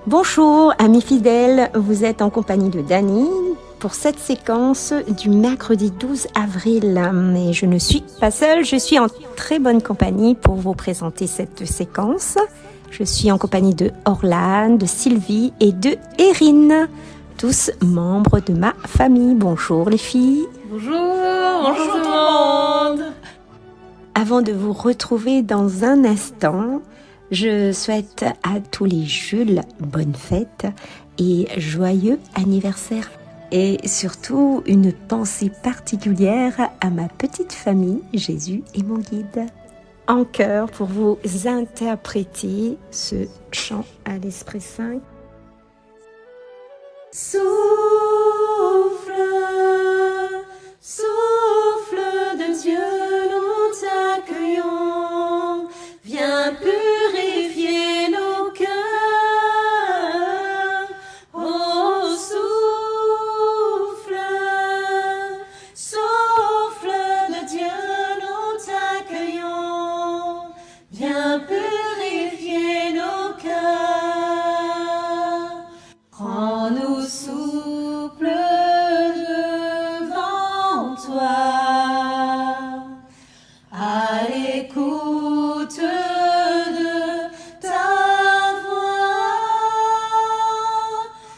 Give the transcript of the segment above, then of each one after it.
Bonjour amis fidèles, vous êtes en compagnie de Dani pour cette séquence du mercredi 12 avril. Et je ne suis pas seule, je suis en très bonne compagnie pour vous présenter cette séquence. Je suis en compagnie de Orlane, de Sylvie et de Erin, tous membres de ma famille. Bonjour les filles. Bonjour tout le monde. Avant de vous retrouver dans un instant, je souhaite à tous les Jules bonne fête et joyeux anniversaire. Et surtout, une pensée particulière à ma petite famille, Jésus est mon guide. En chœur pour vous interpréter ce chant à l'Esprit Saint. Souffle, souffle de Dieu, nous t'accueillons. Viens purifier nos cœurs. Oh, souffle, souffle de Dieu, nous t'accueillons. Viens purifier nos cœurs. Rends-nous souples devant toi, à l'écoute de ta voix.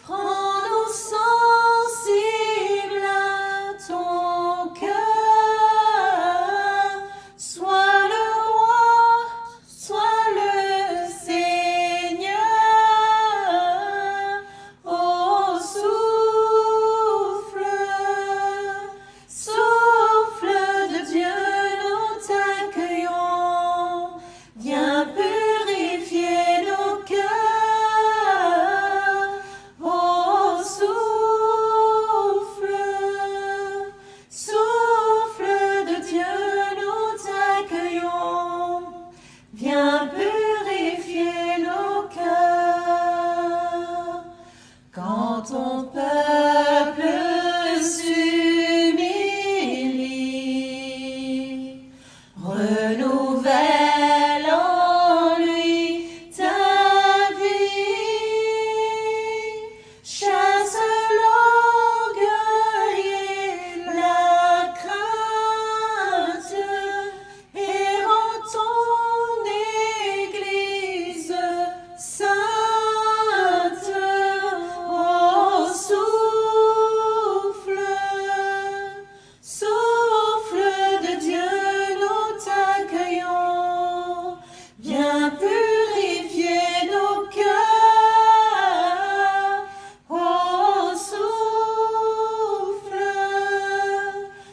Rends-nous sensibles à ton cœur. Sois le roi, sois le Seigneur. Oh, souffle, souffle de Dieu, nous t'accueillons. Viens purifier nos cœurs. Oh, souffle, souffle de Dieu, nous t'accueillons. Viens purifier nos cœurs. Quand ton peuple s'humilie, renouvelle en lui ta vie. Chasse l'orgueil et la crainte et rends ton Église sainte. Oh, souffle, souffle de Dieu, nous t'accueillons. Viens purifier nos cœurs. Oh, souffle,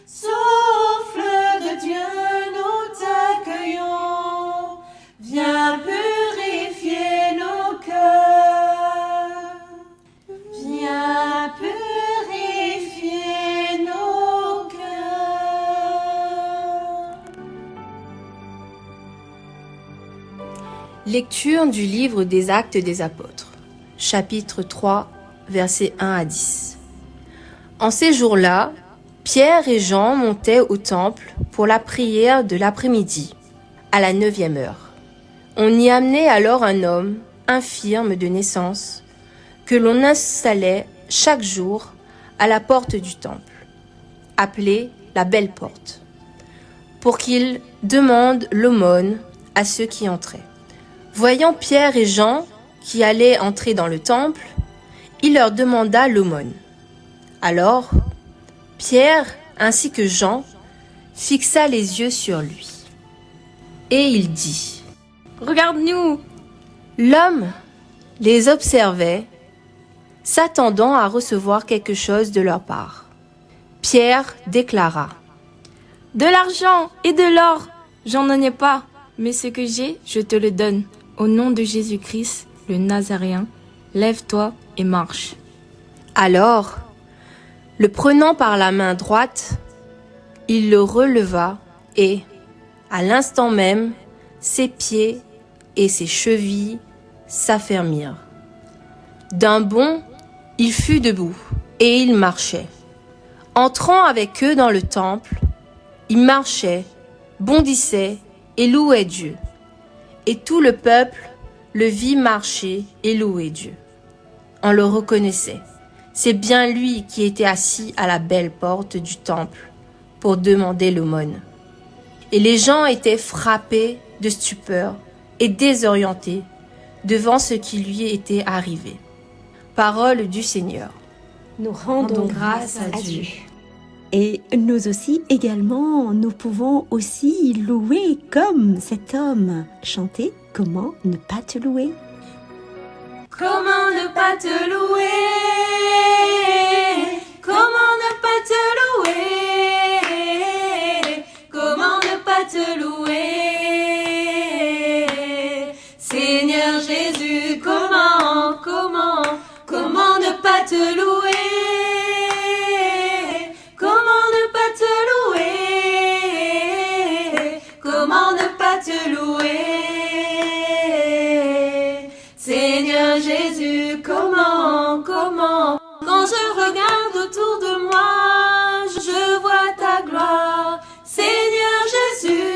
souffle de Dieu, nous t'accueillons. Viens purifier nos cœurs. Viens purifier nos cœurs. Lecture du livre des Actes des Apôtres, chapitre 3, versets 1 à 10. En ces jours-là, Pierre et Jean montaient au temple pour la prière de l'après-midi, à la 9e heure. On y amenait alors un homme, infirme de naissance, que l'on installait chaque jour à la porte du temple, appelée la Belle Porte, pour qu'il demande l'aumône à ceux qui entraient. Voyant Pierre et Jean qui allaient entrer dans le temple, il leur demanda l'aumône. Alors, Pierre ainsi que Jean fixa les yeux sur lui. Et il dit : « Regarde-nous !» L'homme les observait, s'attendant à recevoir quelque chose de leur part. Pierre déclara : « De l'argent et de l'or, j'en ai pas, mais ce que j'ai, je te le donne. Au nom de Jésus-Christ, le Nazaréen, lève-toi et marche. » Alors, le prenant par la main droite, il le releva et, à l'instant même, ses pieds et ses chevilles s'affermirent. D'un bond, il fut debout et il marchait. Entrant avec eux dans le temple, il marchait, bondissait et louait Dieu. Et tout le peuple le vit marcher et louer Dieu. on le reconnaissait. C'est bien lui qui était assis à la belle porte du temple pour demander l'aumône. Et les gens étaient frappés de stupeur et désorientés devant ce qui lui était arrivé. Parole du Seigneur. Nous rendons grâce à Dieu. Et nous aussi également, nous pouvons aussi louer comme cet homme. Chanter, comment ne pas te louer? Comment ne pas te louer? Comment ne pas te louer? Comment ne pas te louer? Seigneur Jésus, comment ne pas te louer? Comment ne pas te louer? Comment ne pas te louer? Seigneur Jésus, comment? Quand je regarde autour de moi, je vois ta gloire. Seigneur Jésus,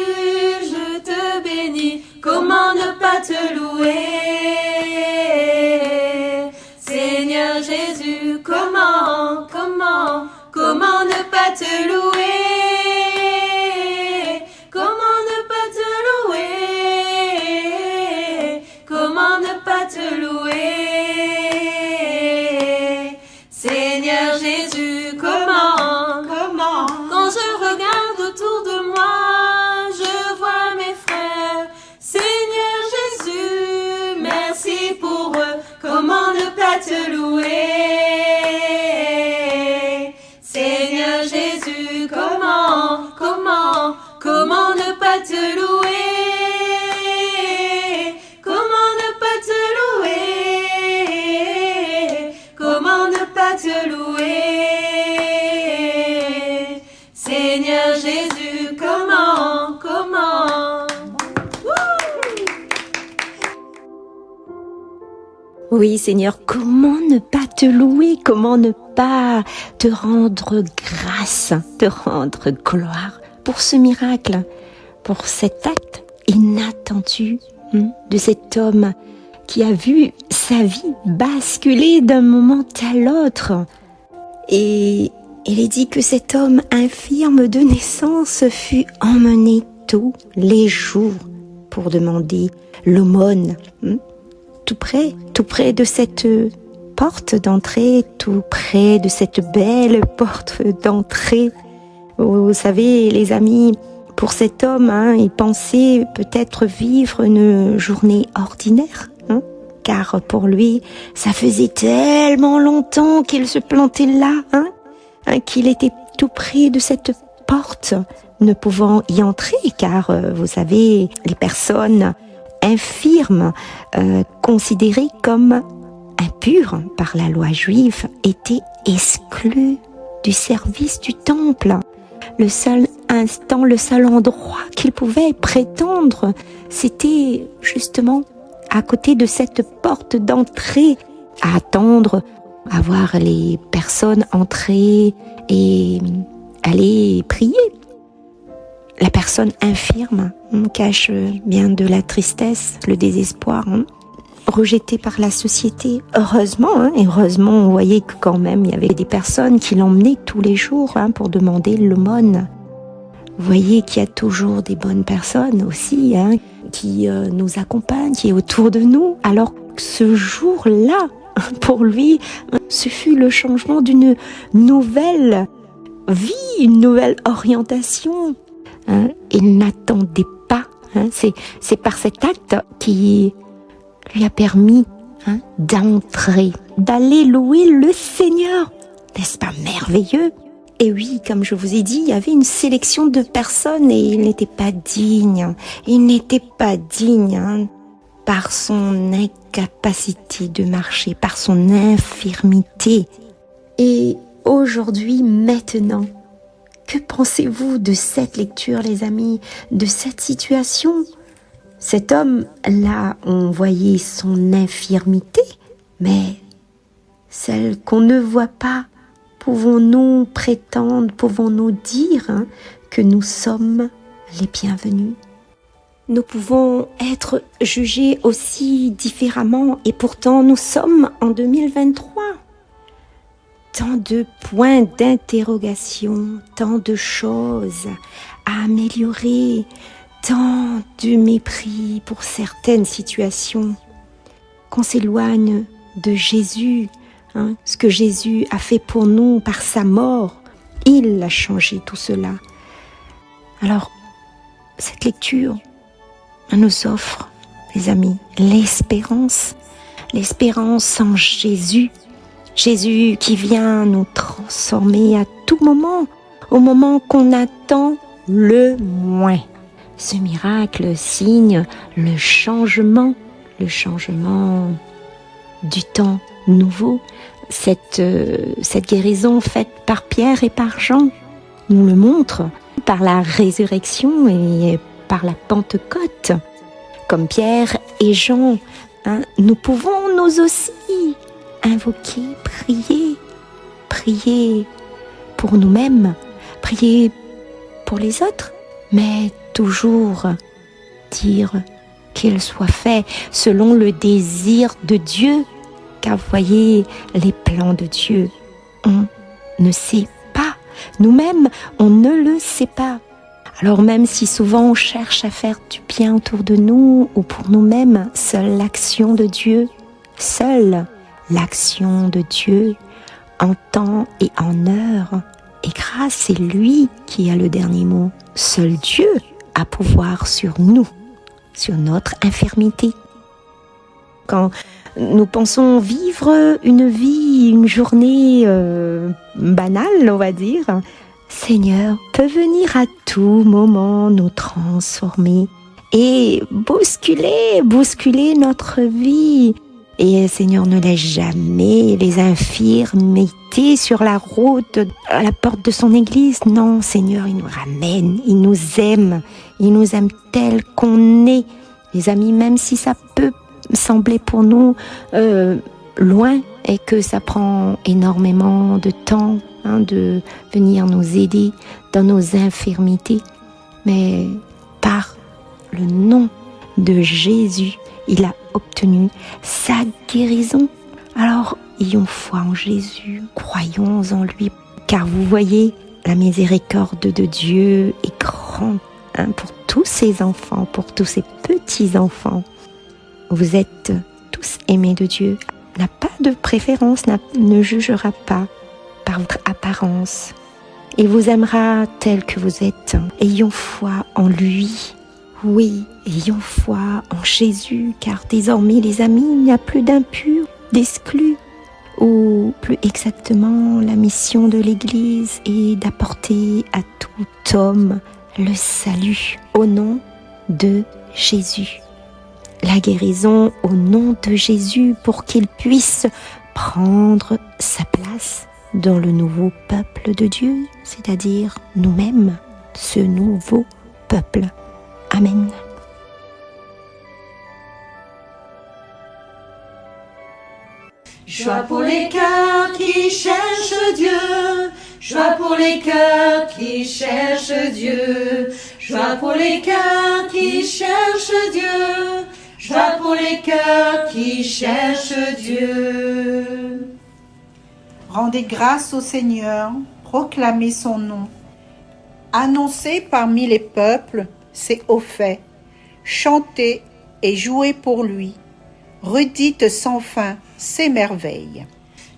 je te bénis. Comment ne pas te louer? Seigneur Jésus, comment ne pas te louer? Comment ne pas te louer? Comment ne pas te louer? Seigneur Jésus, comment? Quand je regarde autour de moi, je vois mes frères. Seigneur Jésus, merci pour eux. Comment ne pas te louer? Seigneur Jésus, comment ne pas te louer? Comment ne pas te louer? Comment ne pas te louer? Seigneur Jésus, comment? Oui, Seigneur, comment ne pas te louer? Comment ne pas te rendre grâce, te rendre gloire pour ce miracle, pour cet acte inattendu de cet homme qui a vu sa vie basculer d'un moment à l'autre. Et il est dit que cet homme infirme de naissance fut emmené tous les jours pour demander l'aumône. Tout près de cette porte d'entrée, tout près de cette belle porte d'entrée. Vous savez, les amis, pour cet homme, il pensait peut-être vivre une journée ordinaire, car pour lui, ça faisait tellement longtemps qu'il se plantait là, qu'il était tout près de cette porte, ne pouvant y entrer, car vous savez, les personnes infirmes, considérées comme impures par la loi juive, étaient exclues du service du temple. Le seul instant, le seul endroit qu'ils pouvaient prétendre, c'était justement à côté de cette porte d'entrée, à attendre, à voir les personnes entrer et aller prier. La personne infirme cache bien de la tristesse, le désespoir, rejetée par la société. Heureusement, on voyait que quand même il y avait des personnes qui l'emmenaient tous les jours pour demander l'aumône. Vous voyez qu'il y a toujours des bonnes personnes aussi qui nous accompagnent, qui est autour de nous. Alors ce jour-là, pour lui, ce fut le changement d'une nouvelle vie, une nouvelle orientation. Il n'attendait pas. C'est par cet acte qui lui a permis d'entrer, d'aller louer le Seigneur. N'est-ce pas merveilleux? Et oui, comme je vous ai dit, il y avait une sélection de personnes et il n'était pas digne. Il n'était pas digne par son incapacité de marcher, par son infirmité. Et aujourd'hui, maintenant, que pensez-vous de cette lecture, les amis, de cette situation? Cet homme-là, on voyait son infirmité, mais celle qu'on ne voit pas, pouvons-nous prétendre, pouvons-nous dire que nous sommes les bienvenus? nous pouvons être jugés aussi différemment et pourtant nous sommes en 2023. Tant de points d'interrogation, tant de choses à améliorer, tant de mépris pour certaines situations, qu'on s'éloigne de Jésus, ce que Jésus a fait pour nous par sa mort, il a changé tout cela. Alors, cette lecture nous offre, les amis, l'espérance en Jésus. Jésus qui vient nous transformer à tout moment, au moment qu'on attend le moins. Ce miracle signe le changement du temps nouveau. Cette guérison faite par Pierre et par Jean nous le montre par la résurrection et par la Pentecôte. Comme Pierre et Jean, nous pouvons nous aussi invoquer, prier pour nous-mêmes, prier pour les autres, mais toujours dire qu'il soit fait selon le désir de Dieu, car vous voyez, les plans de Dieu, on ne sait pas. Nous-mêmes, on ne le sait pas. Alors même si souvent on cherche à faire du bien autour de nous ou pour nous-mêmes, seule l'action de Dieu en temps et en heure et grâce, c'est lui qui a le dernier mot. Seul Dieu a pouvoir sur nous, sur notre infirmité. Quand nous pensons vivre une journée banale, on va dire, Seigneur peut venir à tout moment nous transformer et bousculer notre vie. Et Seigneur ne laisse jamais les infirmités sur la route, à la porte de son église. Non, Seigneur, il nous ramène, il nous aime tel qu'on est. Les amis, même si ça peut sembler pour nous loin et que ça prend énormément de temps de venir nous aider dans nos infirmités, mais par le nom de Jésus, il a obtenu sa guérison. Alors, ayons foi en Jésus, croyons en lui, car vous voyez, la miséricorde de Dieu est grande pour tous ses enfants, pour tous ses petits-enfants. Vous êtes tous aimés de Dieu, n'a pas de préférence, ne jugera pas par votre apparence et vous aimera tel que vous êtes. Ayons foi en lui. Oui, ayons foi en Jésus, car désormais, les amis, il n'y a plus d'impurs, d'exclus. Ou plus exactement, la mission de l'Église est d'apporter à tout homme le salut au nom de Jésus. La guérison au nom de Jésus pour qu'il puisse prendre sa place dans le nouveau peuple de Dieu, c'est-à-dire nous-mêmes, ce nouveau peuple. Amen. Joie pour les cœurs qui cherchent Dieu, joie pour les cœurs qui cherchent Dieu, joie pour les cœurs qui cherchent Dieu, joie pour les cœurs qui cherchent Dieu. Rendez grâce au Seigneur, proclamez son nom. Annoncez parmi les peuples ses hauts faits, chantez et jouez pour lui, redites sans fin ses merveilles.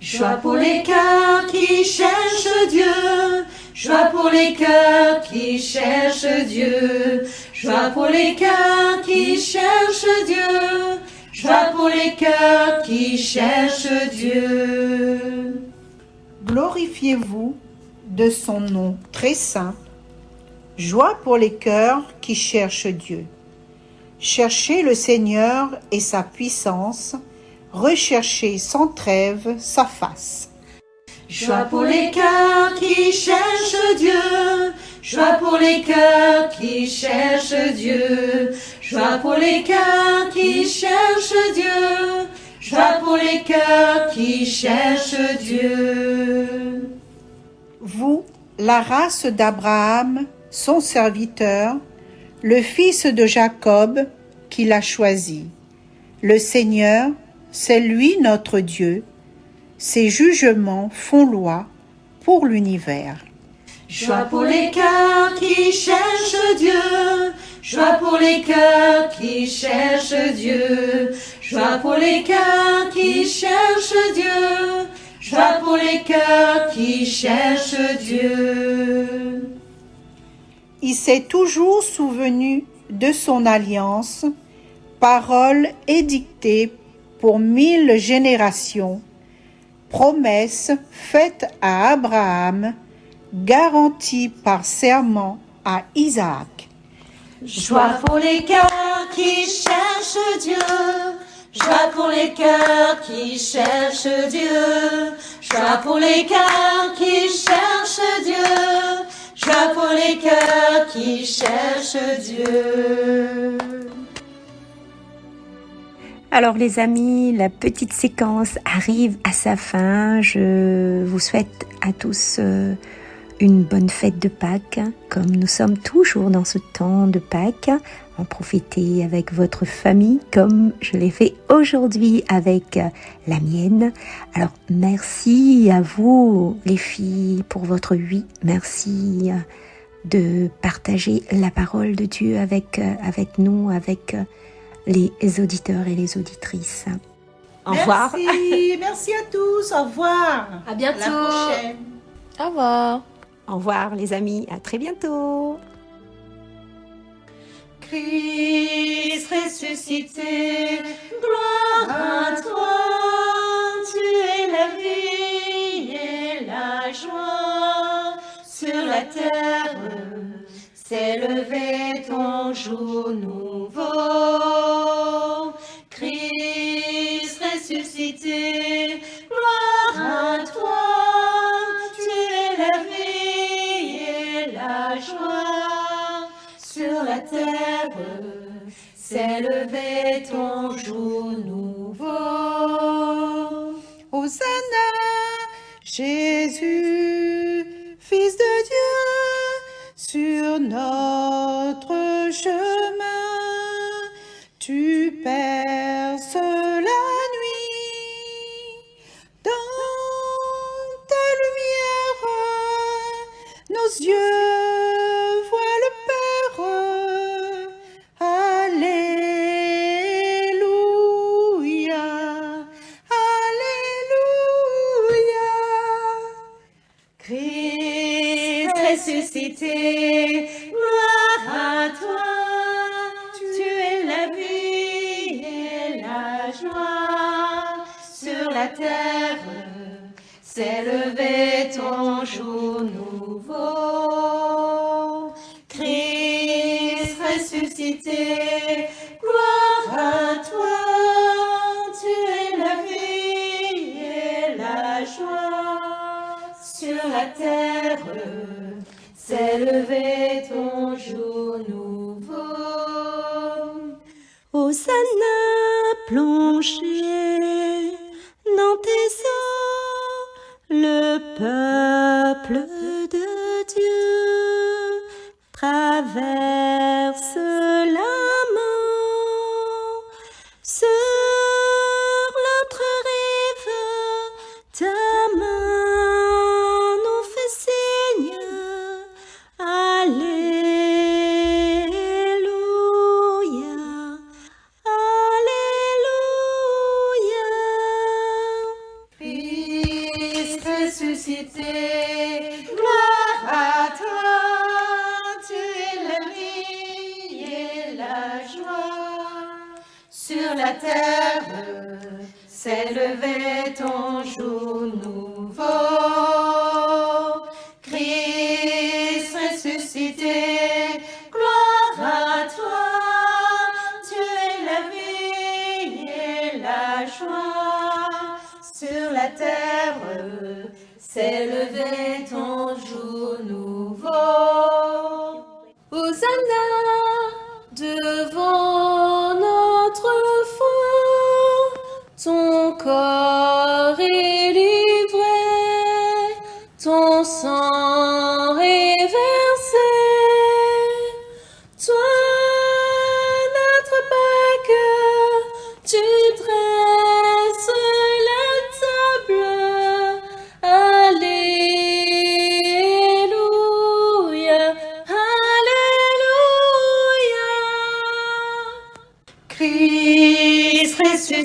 Joie pour les cœurs qui cherchent Dieu, joie pour les cœurs qui cherchent Dieu, joie pour les cœurs qui cherchent Dieu, joie pour les cœurs qui cherchent Dieu. Glorifiez-vous de son nom très saint. Joie pour les cœurs qui cherchent Dieu. Cherchez le Seigneur et sa puissance, recherchez sans trêve sa face. Joie pour les cœurs qui cherchent Dieu, joie pour les cœurs qui cherchent Dieu, joie pour les cœurs qui cherchent Dieu, joie pour les cœurs qui cherchent Dieu. Vous, la race d'Abraham, son serviteur, le fils de Jacob qu'il a choisi. Le Seigneur, c'est lui notre Dieu. Ses jugements font loi pour l'univers. Joie pour les cœurs qui cherchent Dieu. Joie pour les cœurs qui cherchent Dieu. Joie pour les cœurs qui cherchent Dieu. Joie pour les cœurs qui cherchent Dieu. Il s'est toujours souvenu de son alliance, parole édictée pour 1000 générations, promesse faite à Abraham, garantie par serment à Isaac. Joie pour les cœurs qui cherchent Dieu. Joie pour les cœurs qui cherchent Dieu. Joie pour les cœurs qui cherchent Dieu. Joie pour les cœurs qui cherchent Dieu. Alors les amis, la petite séquence arrive à sa fin. Je vous souhaite à tous une bonne fête de Pâques. Comme nous sommes toujours dans ce temps de Pâques, en profitez avec votre famille comme je l'ai fait aujourd'hui avec la mienne. Alors merci à vous les filles pour votre oui. Merci de partager la parole de Dieu avec nous, avec les auditeurs et les auditrices. Au revoir. Merci à tous, au revoir. À bientôt. À la prochaine. Au revoir. Au revoir les amis, à très bientôt. Christ ressuscité, gloire à toi, tu es la vie et la joie. Sur la terre s'est levé ton jour nouveau. Christ ressuscité, gloire à toi, tu es la vie et la joie. Sur la terre s'est levé ton jour nouveau. Hosanna, Jésus, Fils de Dieu, sur notre chemin, tu perces la nuit. Dans ta lumière, nos yeux voient le Père. Alléluia, Alléluia. Christ ressuscité, gloire à toi, tu es la vie et la joie. Sur la terre s'est levé ton jour nouveau. Christ ressuscité, gloire à toi, tu es la vie et la joie. Sur la terre s'est levé ton jour nouveau. Hosanna, plongé dans tes eaux, le peuple de Dieu traverse la mort. Sur l'autre rive, ta main nous fait signe. Alléluia, Alléluia. Christ ressuscité, gloire à toi, tu es la vie et la joie. Sur la terre s'est levé ton jour nouveau. Christ ressuscité, gloire à toi, tu es la vie et la joie. Sur la terre s'est levé ton jour nouveau. Hosanna devant notre foi, ton corps est livré, ton sang est versé. Toi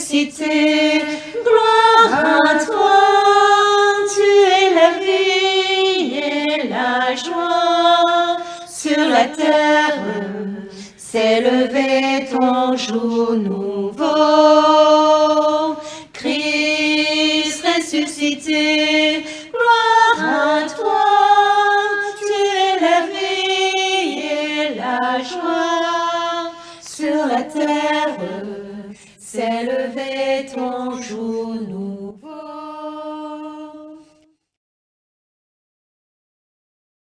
ressuscité. Gloire à toi, tu es la vie et la joie. Sur la terre s'est levé ton jour nouveau.